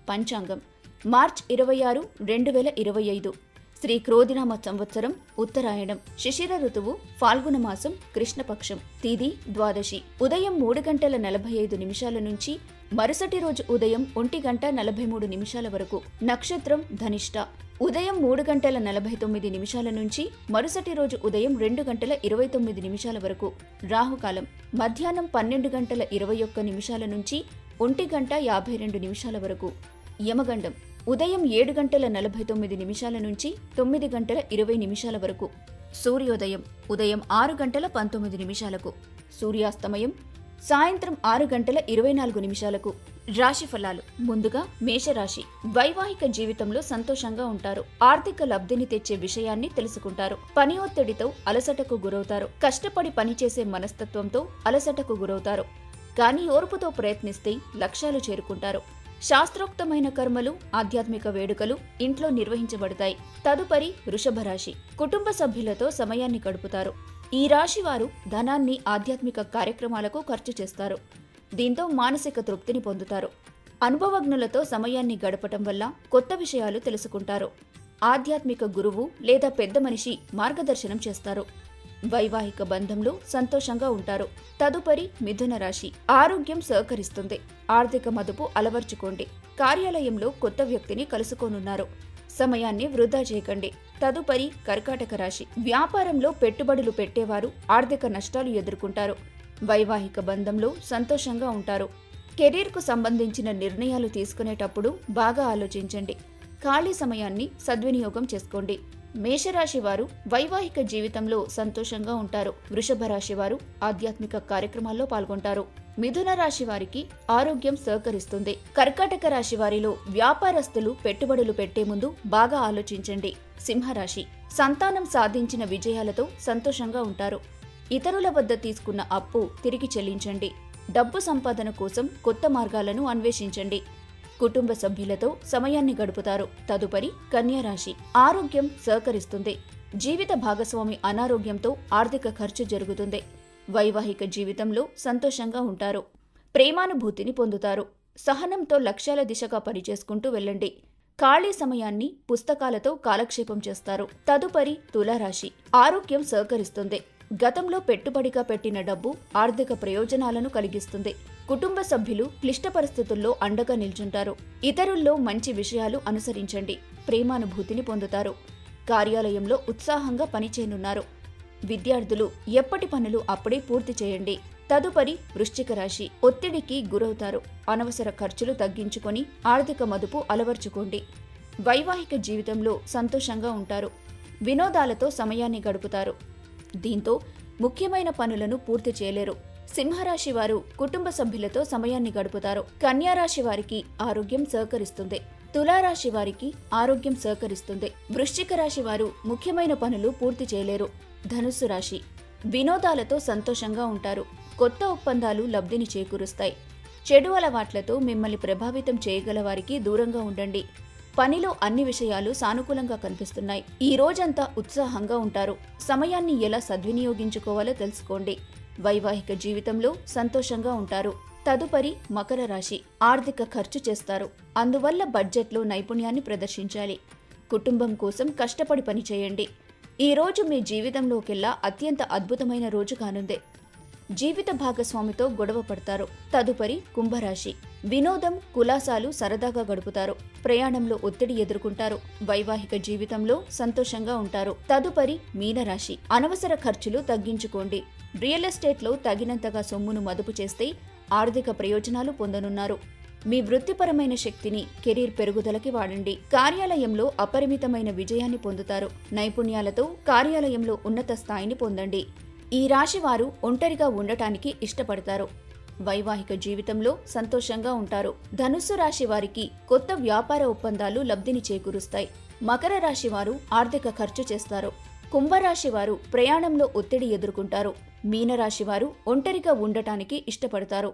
పంచాంగం మార్చ్ 26, 2025 శ్రీ క్రోధినామ సంవత్సరం ఉత్తరాయణం శిశిర ఋతువు ఫాల్గుణ మాసం కృష్ణపక్షం తిథి ద్వాదశి ఉదయం 3:45 నుంచి మరుసటి రోజు ఉదయం 1:43 వరకు నక్షత్రం ధనిష్ట ఉదయం 3:49 నుంచి మరుసటి రోజు ఉదయం 2:29 వరకు రాహుకాలం మధ్యాహ్నం 12:21 నుంచి 1:52 వరకు యమగండం ఉదయం 7:49 నుంచి 9:20 వరకు సూర్యోదయం ఉదయం 6:19 సూర్యాస్తమయం సాయంత్రం 6:24 రాశిఫలాలు ముందుగా మేషరాశి వైవాహిక జీవితంలో సంతోషంగా ఉంటారు. ఆర్థిక లబ్ధిని తెచ్చే విషయాన్ని తెలుసుకుంటారు. పని ఒత్తిడితో అలసటకు గురవుతారు. కష్టపడి పనిచేసే మనస్తత్వంతో అలసటకు గురవుతారు. కానీ ఓర్పుతో ప్రయత్నిస్తే లక్ష్యాలు చేరుకుంటారు. శాస్త్రోక్తమైన కర్మలు ఆధ్యాత్మిక వేడుకలు ఇంట్లో నిర్వహించబడతాయి. తదుపరి వృషభ రాశి కుటుంబ సభ్యులతో సమయాన్ని గడుపుతారు. ఈ రాశి వారు ధనాన్ని ఆధ్యాత్మిక కార్యక్రమాలకు ఖర్చు చేస్తారు. దీంతో మానసిక తృప్తిని పొందుతారు. అనుభవజ్ఞులతో సమయాన్ని గడపటం వల్ల కొత్త విషయాలు తెలుసుకుంటారు. ఆధ్యాత్మిక గురువు లేదా పెద్ద మనిషి మార్గదర్శనం చేస్తారు. వైవాహిక బంధంలో సంతోషంగా ఉంటారు. తదుపరి మిథున రాశి ఆరోగ్యం సహకరిస్తుంది. ఆర్థిక మదుపు అలవర్చుకోండి. కార్యాలయంలో కొత్త వ్యక్తిని కలుసుకోనున్నారు. సమయాన్ని వృధా చేయకండి. తదుపరి కర్కాటక రాశి వ్యాపారంలో పెట్టుబడులు పెట్టేవారు ఆర్థిక నష్టాలు ఎదుర్కొంటారు. వైవాహిక బంధంలో సంతోషంగా ఉంటారు. కెరీర్కు సంబంధించిన నిర్ణయాలు తీసుకునేటప్పుడు బాగా ఆలోచించండి. ఖాళీ సమయాన్ని సద్వినియోగం చేసుకోండి. మేషరాశి వారు వైవాహిక జీవితంలో సంతోషంగా ఉంటారు. వృషభ రాశి వారు ఆధ్యాత్మిక కార్యక్రమాల్లో పాల్గొంటారు. మిథున రాశి వారికి ఆరోగ్యం సహకరిస్తుంది. కర్కాటక రాశి వారిలో వ్యాపారస్తులు పెట్టుబడులు పెట్టే ముందు బాగా ఆలోచించండి. సింహరాశి సంతానం సాధించిన విజయాలతో సంతోషంగా ఉంటారు. ఇతరుల వద్ద తీసుకున్న అప్పు తిరిగి చెల్లించండి. డబ్బు సంపాదన కోసం కొత్త మార్గాలను అన్వేషించండి. కుటుంబ సభ్యులతో సమయాన్ని గడుపుతారు. తదుపరి కన్యా రాశి ఆరోగ్యం సహకరిస్తుంది. జీవిత భాగస్వామి అనారోగ్యంతో ఆర్థిక ఖర్చు జరుగుతుంది. వైవాహిక జీవితంలో సంతోషంగా ఉంటారు. ప్రేమానుభూతిని పొందుతారు. సహనంతో లక్ష్యాల దిశగా పనిచేసుకుంటూ వెళ్ళండి. ఖాళీ సమయాన్ని పుస్తకాలతో కాలక్షేపం చేస్తారు. తదుపరి తులారాశి ఆరోగ్యం సహకరిస్తుంది. గతంలో పెట్టుబడిగా పెట్టిన డబ్బు ఆర్థిక ప్రయోజనాలను కలిగిస్తుంది. కుటుంబ సభ్యులు క్లిష్ట పరిస్థితుల్లో అండగా నిల్చుంటారు. ఇతరుల్లో మంచి విషయాలు అనుసరించండి. ప్రేమానుభూతిని పొందుతారు. కార్యాలయంలో ఉత్సాహంగా పనిచేయనున్నారు. విద్యార్థులు ఎప్పటి పనులు అప్పుడే పూర్తి చేయండి. తదుపరి వృశ్చిక రాశి ఒత్తిడికి గురవుతారు. అనవసర ఖర్చులు తగ్గించుకొని ఆర్థిక మదుపు అలవర్చుకోండి. వైవాహిక జీవితంలో సంతోషంగా ఉంటారు. వినోదాలతో సమయాన్ని గడుపుతారు. దీంతో ముఖ్యమైన పనులను పూర్తి చేయలేరు. సింహరాశి వారు కుటుంబ సభ్యులతో సమయాన్ని గడుపుతారు. కన్యారాశి వారికి ఆరోగ్యం సహకరిస్తుంది. తులారాశి వారికి ఆరోగ్యం సహకరిస్తుంది. వృశ్చిక రాశి వారు ముఖ్యమైన పనులు పూర్తి చేయలేరు. ధనుస్సు రాశి వినోదాలతో సంతోషంగా ఉంటారు. కొత్త ఒప్పందాలు లబ్ధిని చేకూరుస్తాయి. చెడు అలవాట్లతో మిమ్మల్ని ప్రభావితం చేయగల వారికి దూరంగా ఉండండి. పనిలో అన్ని విషయాలు సానుకూలంగా కనిపిస్తున్నాయి. ఈ రోజంతా ఉత్సాహంగా ఉంటారు. సమయాన్ని ఎలా సద్వినియోగించుకోవాలో తెలుసుకోండి. వైవాహిక జీవితంలో సంతోషంగా ఉంటారు. తదుపరి మకర రాశి ఆర్థిక ఖర్చు చేస్తారు. అందువల్ల బడ్జెట్లో నైపుణ్యాన్ని ప్రదర్శించాలి. కుటుంబం కోసం కష్టపడి పనిచేయండి. ఈ రోజు మీ జీవితంలోకెల్లా అత్యంత అద్భుతమైన రోజు కానుంది. జీవిత భాగస్వామితో గొడవ పడతారు. తదుపరి కుంభరాశి వినోదం కులాసాలు సరదాగా గడుపుతారు. ప్రయాణంలో ఒత్తిడి ఎదుర్కొంటారు. వైవాహిక జీవితంలో సంతోషంగా ఉంటారు. తదుపరి మీనరాశి అనవసర ఖర్చులు తగ్గించుకోండి. రియల్ ఎస్టేట్లో తగినంతగా సొమ్మును మదుపు చేస్తే ఆర్థిక ప్రయోజనాలు పొందనున్నారు. మీ వృత్తిపరమైన శక్తిని కెరీర్ పెరుగుదలకి వాడండి. కార్యాలయంలో అపరిమితమైన విజయాన్ని పొందుతారు. నైపుణ్యాలతో కార్యాలయంలో ఉన్నత స్థాయిని పొందండి. ఈ రాశి వారు ఒంటరిగా ఉండటానికి ఇష్టపడతారు. వైవాహిక జీవితంలో సంతోషంగా ఉంటారు. ధనుస్సు రాశి వారికి కొత్త వ్యాపార ఒప్పందాలు లబ్ధిని చేకూరుస్తాయి. మకర రాశి వారు ఆర్థిక ఖర్చు చేస్తారు. కుంభరాశి వారు ప్రయాణంలో ఒత్తిడి ఎదుర్కొంటారు. మీనరాశి వారు ఒంటరిగా ఉండటానికి ఇష్టపడతారు.